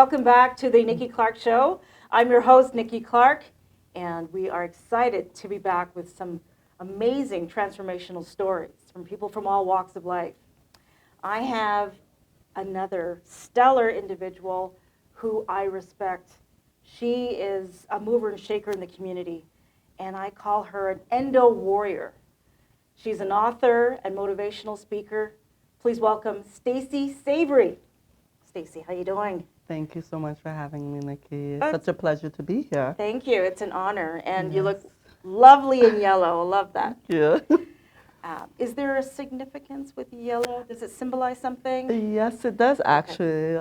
welcome back to the Nikki Clarke Show. I'm your host, Nikki Clarke, and we are excited to be back with some amazing transformational stories from people from all walks of life. I have another stellar individual who I respect. She is a mover and shaker in the community, and I call her an endo-warrior. She's an author and motivational speaker. Please welcome Stacy Savary. Stacy, how you doing? Thank you so much for having me, Nikki. It's such a pleasure to be here. Thank you. It's an honor. And you look lovely in yellow. I love that. Yeah. Is there a significance with yellow? Does it symbolize something? Yes, it does actually.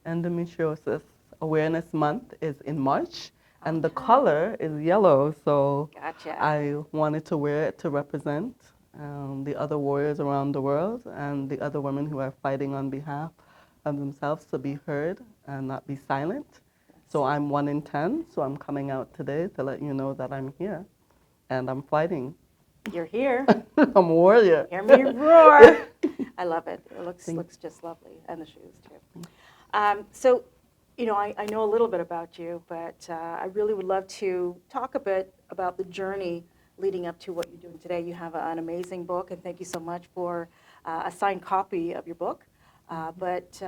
Endometriosis Awareness Month is in March, and the color is yellow. So Gotcha. I wanted to wear it to represent the other warriors around the world and the other women who are fighting on behalf of themselves to be heard and not be silent. So I'm 1 in 10, so I'm coming out today to let you know that I'm here and I'm fighting. You're here. I'm a warrior. Hear me roar. I love it. It looks just lovely, and the shoes too. So, you know, I know a little bit about you, but I really would love to talk a bit about the journey leading up to what you're doing today. You have an amazing book, and thank you so much for a signed copy of your book. But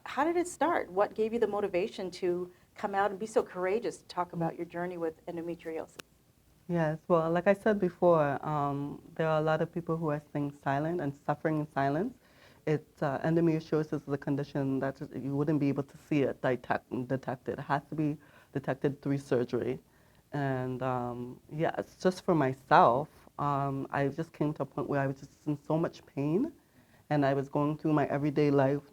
how did it start? What gave you the motivation to come out and be so courageous to talk about your journey with endometriosis? Yes, well, like I said before, there are a lot of people who are staying silent and suffering in silence. Endometriosis is a condition that you wouldn't be able to see it detected. It has to be detected through surgery. And yeah, it's just for myself. I just came to a point where I was just in so much pain, and I was going through my everyday life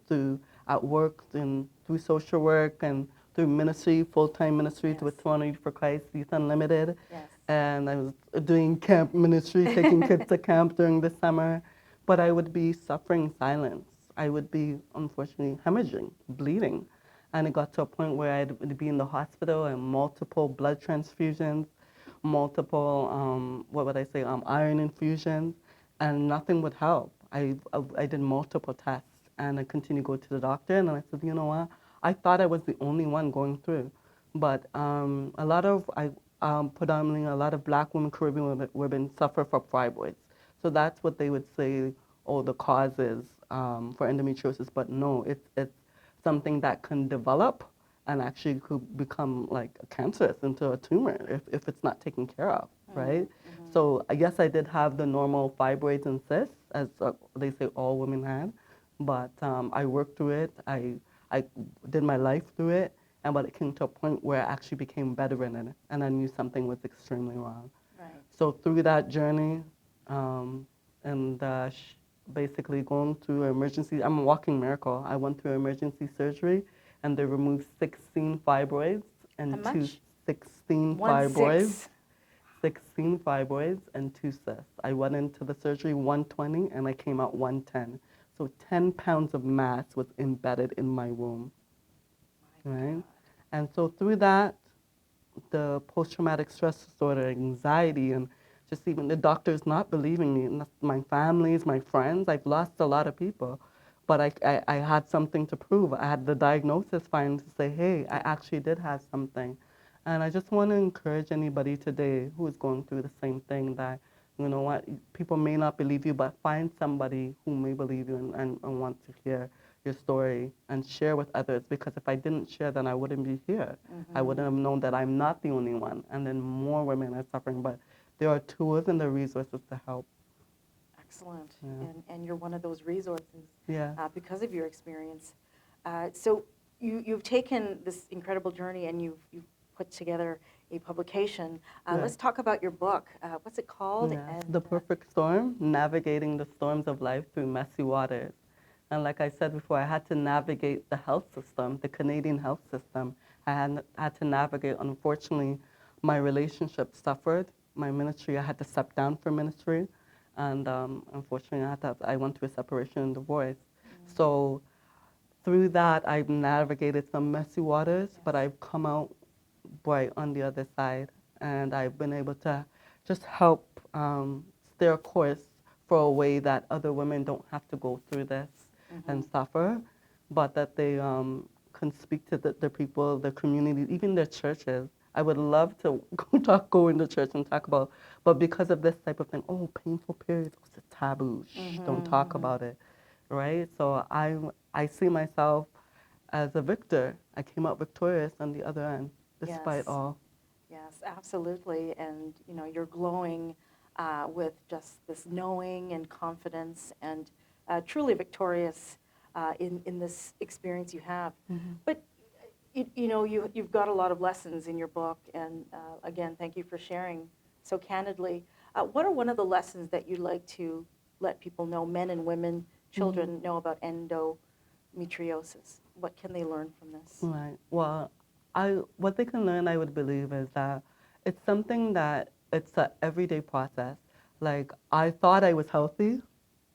at work and through social work and through ministry, full-time ministry with Toronto Youth for Christ, Youth Unlimited. Yes. And I was doing camp ministry, taking kids to camp during the summer. But I would be suffering in silence. I would be, unfortunately, hemorrhaging, bleeding. And it got to a point where I'd be in the hospital and multiple blood transfusions, multiple, iron infusions, and nothing would help. I did multiple tests, and I continued to go to the doctor, and I said, you know what? I thought I was the only one going through. But predominantly a lot of black women, Caribbean women suffer from fibroids. So that's what they would say, oh, the cause is for endometriosis. But no, it's something that can develop and actually could become like cancerous into a tumor if it's not taken care of, right? Mm-hmm. So I guess I did have the normal fibroids and cysts, as they say all women had. But I worked through it. I did my life through it. But it came to a point where I actually became bedridden, and I knew something was extremely wrong. Right. So through that journey, basically going through emergency, I'm a walking miracle. I went through emergency surgery, and they removed 16 fibroids and 16 fibroids. 16 fibroids and 2 cysts. I went into the surgery 120, and I came out 110. So 10 pounds of mass was embedded in my womb. Right? And so through that, the post-traumatic stress disorder, anxiety, and just even the doctors not believing me, and my families, my friends, I've lost a lot of people. But I had something to prove. I had the diagnosis finally to say, hey, I actually did have something. And I just want to encourage anybody today who is going through the same thing that, you know what, people may not believe you, but find somebody who may believe you and want to hear your story and share with others, because if I didn't share, then I wouldn't be here. Mm-hmm. I wouldn't have known that I'm not the only one, and then more women are suffering, but there are tools and the resources to help. Excellent. Yeah. And you're one of those resources. Yeah. Because of your experience. So you've taken this incredible journey and you've put together a publication. Let's talk about your book. What's it called? Yeah. The Perfect Storm, Navigating the Storms of Life Through Messy Waters. And like I said before, I had to navigate the health system, the Canadian health system. I had to navigate, unfortunately, my relationship suffered. My ministry, I had to step down from ministry. And unfortunately, I went through a separation and divorce. Mm-hmm. So through that, I've navigated some messy waters, but I've come out bright on the other side. And I've been able to just help steer a course for a way that other women don't have to go through this. Mm-hmm. And suffer, but that they can speak to the people, the community, even their churches. I would love to go into church and talk about, but because of this type of thing, oh, painful periods, oh, it's a taboo. Shh, don't talk about it, right? So I see myself as a victor. I came out victorious on the other end, despite Yes. all. Yes, absolutely. And you're glowing with just this knowing and confidence, and truly victorious in this experience you have. But you've got a lot of lessons in your book, and again, thank you for sharing so candidly. What are one of the lessons that you'd like to let people know, men and women, children, know about endometriosis? What can they learn from this? Right. Well, what they can learn, I would believe, is that it's something that it's an everyday process. Like, I thought I was healthy,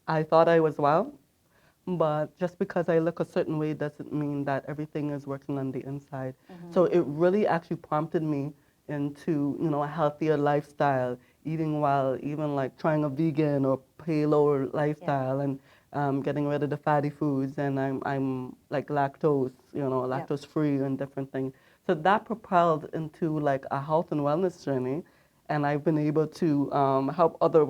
I thought I was well, but just because I look a certain way doesn't mean that everything is working on the inside. So it really actually prompted me into, a healthier lifestyle, eating well, even like trying a vegan or paleo lifestyle, and getting rid of the fatty foods, and I'm like lactose, lactose free and different things. So that propelled into like a health and wellness journey, and I've been able to help other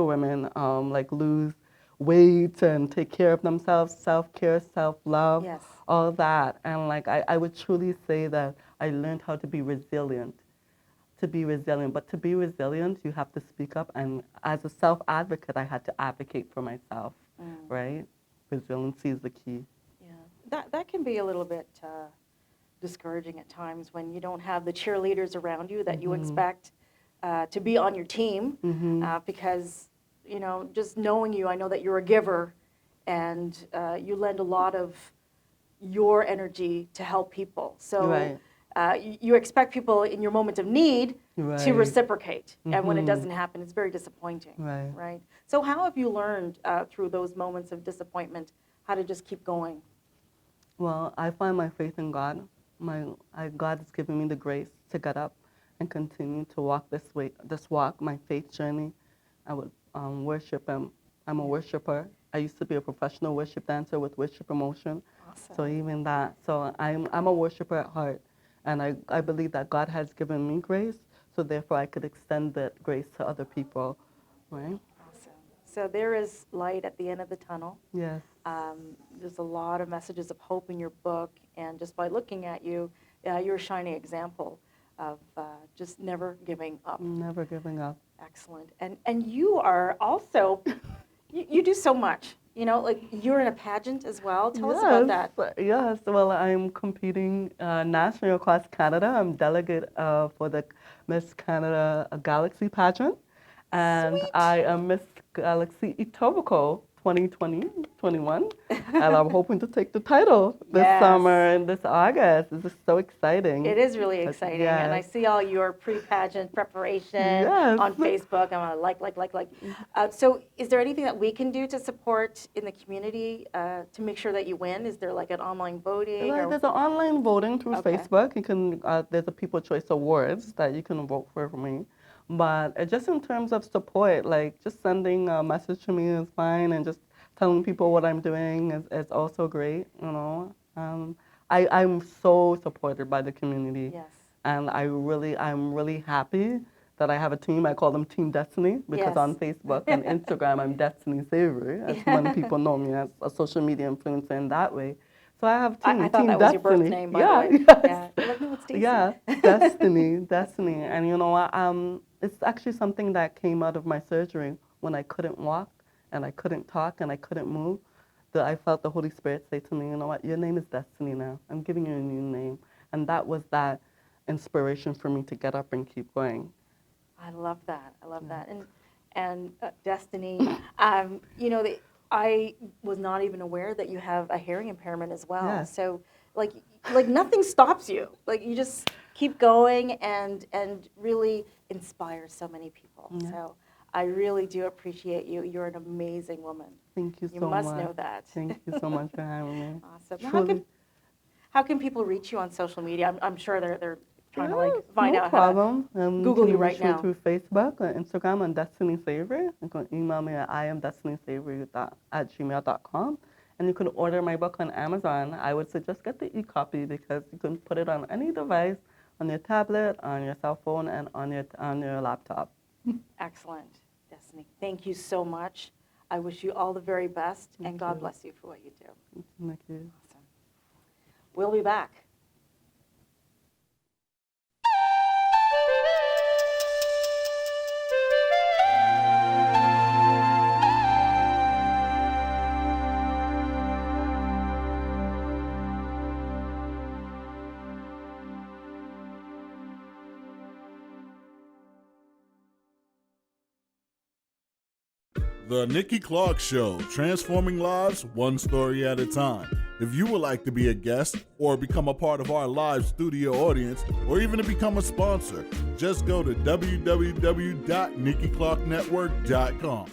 women like lose weight and take care of themselves, self-care, self-love, Yes. all that. And like I would truly say that I learned how to be resilient. To be resilient, but to be resilient, you have to speak up. And as a self-advocate, I had to advocate for myself, right? Resiliency is the key. Yeah, that can be a little bit discouraging at times when you don't have the cheerleaders around you that you expect to be on your team, because just knowing you, I know that you're a giver, and you lend a lot of your energy to help people. So Right. You expect people in your moment of need to Right. reciprocate, and when it doesn't happen, it's very disappointing. Right. Right. So how have you learned through those moments of disappointment how to just keep going? Well, I find my faith in God. God has given me the grace to get up and continue to walk this walk, my faith journey. I would worship Him. I'm a worshiper. I used to be a professional worship dancer with worship emotion. Awesome. So even that. So I'm a worshiper at heart. And I believe that God has given me grace, so therefore I could extend that grace to other people, right? Awesome. So there is light at the end of the tunnel. Yes. There's a lot of messages of hope in your book, and just by looking at you, you're a shining example of just never giving up. Never giving up. Excellent. And you are also, you do so much. Like you're in a pageant as well. Tell us about that. Yes. Well, I'm competing nationally across Canada. I'm delegate for the Miss Canada Galaxy pageant. And Sweet. I am Miss Galaxy Etobicoke 2020-21. And I'm hoping to take the title this summer and this August. This is so exciting. It is really exciting. Yes. And I see all your pre-pageant preparation on Facebook. I'm going to like. So is there anything that we can do to support in the community to make sure that you win? Is there like an online voting? There's an online voting through Facebook. You can there's a People Choice Awards that you can vote for me. But just in terms of support, like just sending a message to me is fine, and just telling people what I'm doing is also great, I'm so supported by the community. Yes. And I'm really happy that I have a team. I call them Team Destiny, because on Facebook and Instagram, I'm Destiny Savary, as many people know me as a social media influencer in that way. So I have I thought Team that Destiny. was your birth name, by the way. Yes. Yeah. Like, no, it's Stacy. Yeah, Destiny. And you know what? It's actually something that came out of my surgery when I couldn't walk and I couldn't talk and I couldn't move. That I felt the Holy Spirit say to me, you know what? Your name is Destiny now. I'm giving you a new name. And that was that inspiration for me to get up and keep going. I love that. I love that. And Destiny, I was not even aware that you have a hearing impairment as well. Yes. So like nothing stops you. Like you just keep going and really inspire so many people. Yeah. So I really do appreciate you. You're an amazing woman. Thank you so much. You must know that. Thank you so much for having me. Awesome. How can people reach you on social media? I'm sure they're trying to find out how to Google you right now. Through Facebook or Instagram on Destiny Savary. You can email me at iamdestinysavary@gmail.com. And you can order my book on Amazon. I would suggest get the e-copy because you can put it on any device, on your tablet, on your cell phone, and on your laptop. Excellent. Destiny, thank you so much. I wish you all the very best, and God bless you for what you do. Thank you. Awesome. We'll be back. The Nikki Clarke Show, transforming lives one story at a time. If you would like to be a guest or become a part of our live studio audience, or even to become a sponsor, just go to www.NikkiClarkeNetwork.com.